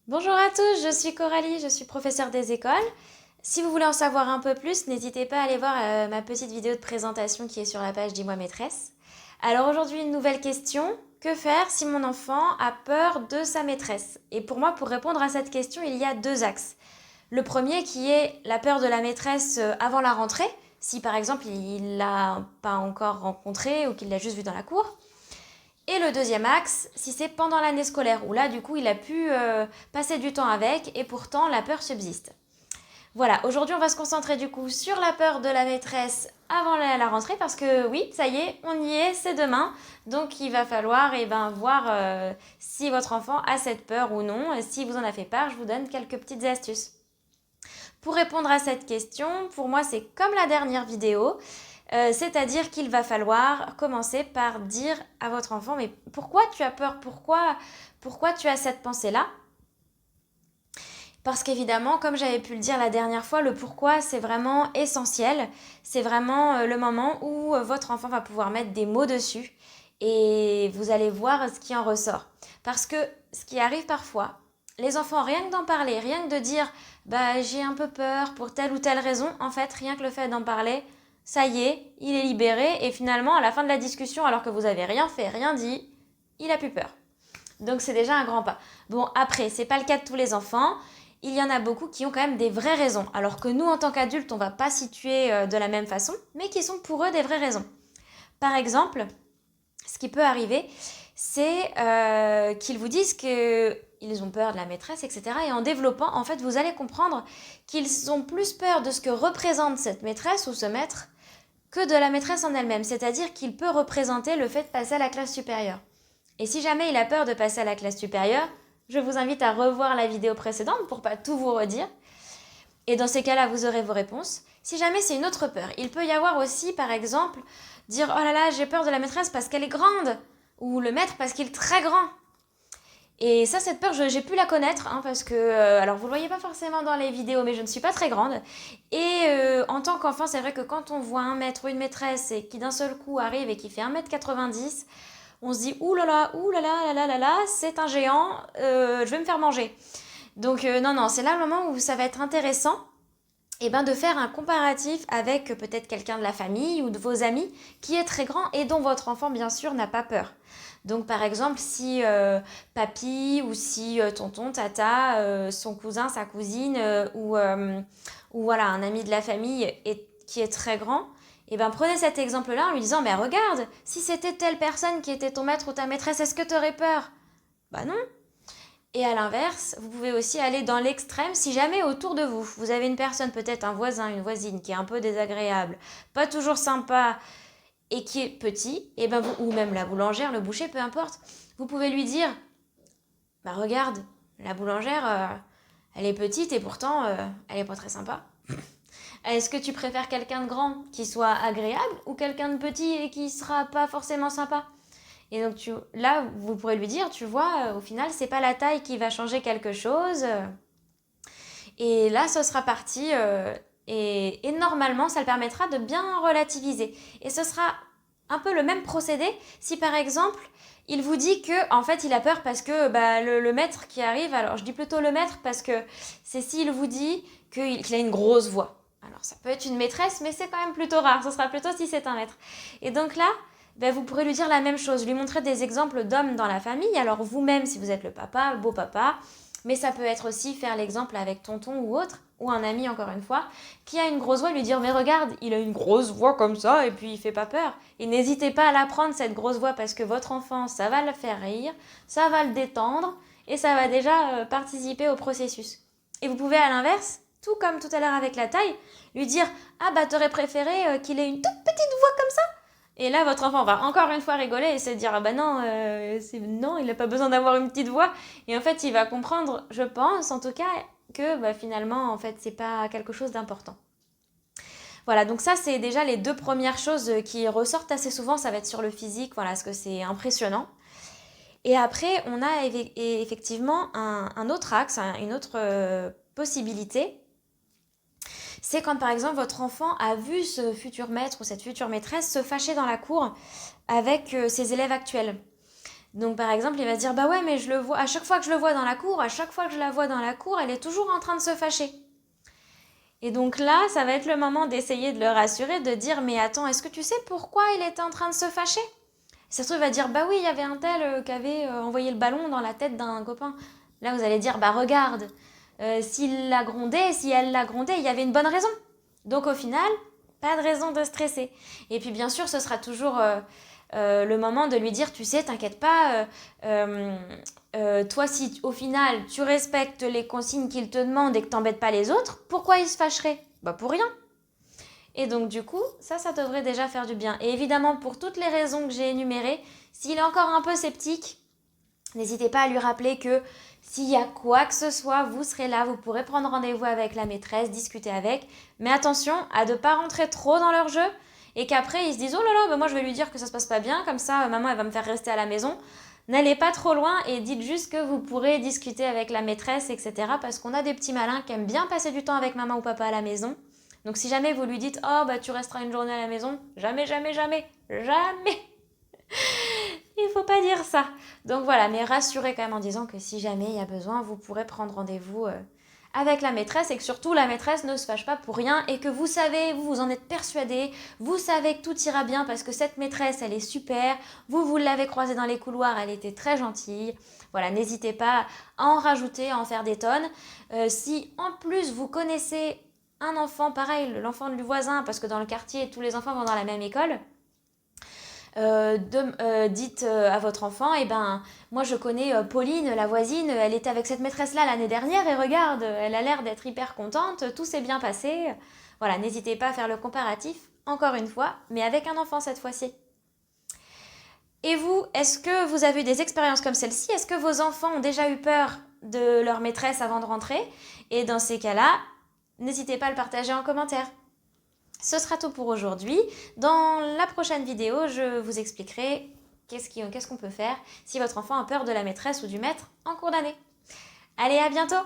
Bonjour à tous, je suis Coralie, je suis professeure des écoles. Si vous voulez en savoir un peu plus, n'hésitez pas à aller voir ma petite vidéo de présentation qui est sur la page Dis-moi maîtresse. Alors aujourd'hui, une nouvelle question. Que faire si mon enfant a peur de sa maîtresse? Et pour moi, pour répondre à cette question, il y a deux axes. Le premier qui est la peur de la maîtresse avant la rentrée, si par exemple il l'a pas encore rencontrée ou qu'il l'a juste vue dans la cour. Et le deuxième axe, si c'est pendant l'année scolaire, où là, du coup, il a pu passer du temps avec et pourtant la peur subsiste. Voilà, aujourd'hui, on va se concentrer du coup sur la peur de la maîtresse avant la rentrée parce que oui, ça y est, on y est, c'est demain. Donc, il va falloir voir si votre enfant a cette peur ou non. Et si vous en avez part, je vous donne quelques petites astuces. Pour répondre à cette question, pour moi, c'est comme la dernière vidéo. C'est-à-dire qu'il va falloir commencer par dire à votre enfant, mais pourquoi tu as peur? Pourquoi tu as cette pensée-là? Parce qu'évidemment, comme j'avais pu le dire la dernière fois, le pourquoi, c'est vraiment essentiel. C'est vraiment le moment où votre enfant va pouvoir mettre des mots dessus et vous allez voir ce qui en ressort. Parce que ce qui arrive parfois, les enfants, rien que d'en parler, rien que de dire bah, j'ai un peu peur pour telle ou telle raison, en fait, rien que le fait d'en parler, ça y est, il est libéré et finalement, à la fin de la discussion, alors que vous avez rien fait, rien dit, il a plus peur. Donc c'est déjà un grand pas. Bon, après, c'est pas le cas de tous les enfants. Il y en a beaucoup qui ont quand même des vraies raisons, alors que nous, en tant qu'adultes, on va pas situer de la même façon, mais qui sont pour eux des vraies raisons. Par exemple, ce qui peut arriver, c'est qu'ils vous disent qu'ils ont peur de la maîtresse, etc. Et en développant, en fait, vous allez comprendre qu'ils ont plus peur de ce que représente cette maîtresse ou ce maître que de la maîtresse en elle-même. C'est-à-dire qu'il peut représenter le fait de passer à la classe supérieure. Et si jamais il a peur de passer à la classe supérieure, je vous invite à revoir la vidéo précédente pour pas tout vous redire. Et dans ces cas-là, vous aurez vos réponses. Si jamais c'est une autre peur, il peut y avoir aussi, par exemple, dire oh là là, j'ai peur de la maîtresse parce qu'elle est grande, ou le maître parce qu'il est très grand. Et ça, cette peur, j'ai pu la connaître, hein, parce que, alors vous le voyez pas forcément dans les vidéos, mais je ne suis pas très grande. Et en tant qu'enfant, c'est vrai que quand on voit un maître ou une maîtresse et qui d'un seul coup arrive et qui fait 1,90 m, on se dit ouh là là, là là là là, c'est un géant, je vais me faire manger. Donc non, c'est là le moment où ça va être intéressant de faire un comparatif avec peut-être quelqu'un de la famille ou de vos amis qui est très grand et dont votre enfant bien sûr n'a pas peur. Donc par exemple si papy ou si tonton, tata, son cousin, sa cousine ou voilà un ami de la famille qui est très grand, et prenez cet exemple-là en lui disant mais regarde, si c'était telle personne qui était ton maître ou ta maîtresse, est-ce que tu aurais peur? Bah non. Et à l'inverse, vous pouvez aussi aller dans l'extrême si jamais autour de vous, vous avez une personne, peut-être un voisin, une voisine qui est un peu désagréable, pas toujours sympa et qui est petit, ou même la boulangère, le boucher, peu importe, vous pouvez lui dire bah regarde, la boulangère, elle est petite et pourtant elle est pas très sympa. Est-ce que tu préfères quelqu'un de grand qui soit agréable ou quelqu'un de petit et qui sera pas forcément sympa? Et donc là, vous pourrez lui dire, tu vois, au final, c'est pas la taille qui va changer quelque chose. Et là, ce sera parti. Et normalement, ça le permettra de bien relativiser. Et ce sera un peu le même procédé si par exemple, il vous dit que en fait, il a peur parce que le maître qui arrive, alors je dis plutôt le maître parce que c'est s'il vous dit qu'il a une grosse voix. Alors ça peut être une maîtresse, mais c'est quand même plutôt rare. Ce sera plutôt si c'est un maître. Et donc là, vous pourrez lui dire la même chose, lui montrer des exemples d'hommes dans la famille. Alors vous-même, si vous êtes le papa, le beau papa, mais ça peut être aussi faire l'exemple avec tonton ou autre, ou un ami encore une fois, qui a une grosse voix, lui dire mais regarde, il a une grosse voix comme ça et puis il fait pas peur. Et n'hésitez pas à l'apprendre cette grosse voix parce que votre enfant, ça va le faire rire, ça va le détendre et ça va déjà participer au processus. Et vous pouvez à l'inverse, tout comme tout à l'heure avec la taille, lui dire ah bah t'aurais préféré qu'il ait une toute petite voix comme ça? Et là, votre enfant va encore une fois rigoler et se dire ah bah non, non, il n'a pas besoin d'avoir une petite voix. Et en fait, il va comprendre, je pense en tout cas, que finalement, en fait, c'est pas quelque chose d'important. Voilà, donc ça, c'est déjà les deux premières choses qui ressortent assez souvent. Ça va être sur le physique, voilà, parce que c'est impressionnant. Et après, on a effectivement un autre axe, une autre possibilité. C'est quand par exemple votre enfant a vu ce futur maître ou cette future maîtresse se fâcher dans la cour avec ses élèves actuels. Donc par exemple, il va se dire, bah ouais, mais je le vois, à chaque fois que je le vois dans la cour, à chaque fois que je la vois dans la cour, elle est toujours en train de se fâcher. Et donc là, ça va être le moment d'essayer de le rassurer, de dire, mais attends, est-ce que tu sais pourquoi il était en train de se fâcher? Ça se trouve, il va dire, bah oui, il y avait un tel qui avait envoyé le ballon dans la tête d'un copain. Là, vous allez dire, bah regarde, s'il l'a grondé, si elle l'a grondé, il y avait une bonne raison. Donc au final, pas de raison de stresser. Et puis bien sûr, ce sera toujours le moment de lui dire, tu sais, t'inquiète pas, toi si au final tu respectes les consignes qu'il te demande et que t'embêtes pas les autres, pourquoi il se fâcherait? Bah pour rien. Et donc du coup, ça devrait déjà faire du bien. Et évidemment, pour toutes les raisons que j'ai énumérées, s'il est encore un peu sceptique, n'hésitez pas à lui rappeler que s'il y a quoi que ce soit, vous serez là, vous pourrez prendre rendez-vous avec la maîtresse, discuter avec. Mais attention à ne pas rentrer trop dans leur jeu et qu'après ils se disent oh là là, bah moi je vais lui dire que ça se passe pas bien, comme ça maman elle va me faire rester à la maison. N'allez pas trop loin et dites juste que vous pourrez discuter avec la maîtresse, etc. Parce qu'on a des petits malins qui aiment bien passer du temps avec maman ou papa à la maison. Donc si jamais vous lui dites oh bah tu resteras une journée à la maison, jamais, jamais, jamais, jamais, il faut pas dire ça. Donc voilà, mais rassurez quand même en disant que si jamais il y a besoin, vous pourrez prendre rendez-vous avec la maîtresse et que surtout la maîtresse ne se fâche pas pour rien et que vous savez, vous en êtes persuadé, vous savez que tout ira bien parce que cette maîtresse, elle est super, vous l'avez croisée dans les couloirs, elle était très gentille. Voilà, n'hésitez pas à en rajouter, à en faire des tonnes. Si en plus vous connaissez un enfant, pareil, l'enfant du voisin, parce que dans le quartier, tous les enfants vont dans la même école, dites à votre enfant, eh ben, moi je connais Pauline, la voisine, elle était avec cette maîtresse-là l'année dernière et regarde, elle a l'air d'être hyper contente, tout s'est bien passé. Voilà, n'hésitez pas à faire le comparatif, encore une fois, mais avec un enfant cette fois-ci. Et vous, est-ce que vous avez eu des expériences comme celle-ci? Est-ce que vos enfants ont déjà eu peur de leur maîtresse avant de rentrer? Et dans ces cas-là, n'hésitez pas à le partager en commentaire. Ce sera tout pour aujourd'hui. Dans la prochaine vidéo, je vous expliquerai qu'est-ce qu'on peut faire si votre enfant a peur de la maîtresse ou du maître en cours d'année. Allez, à bientôt!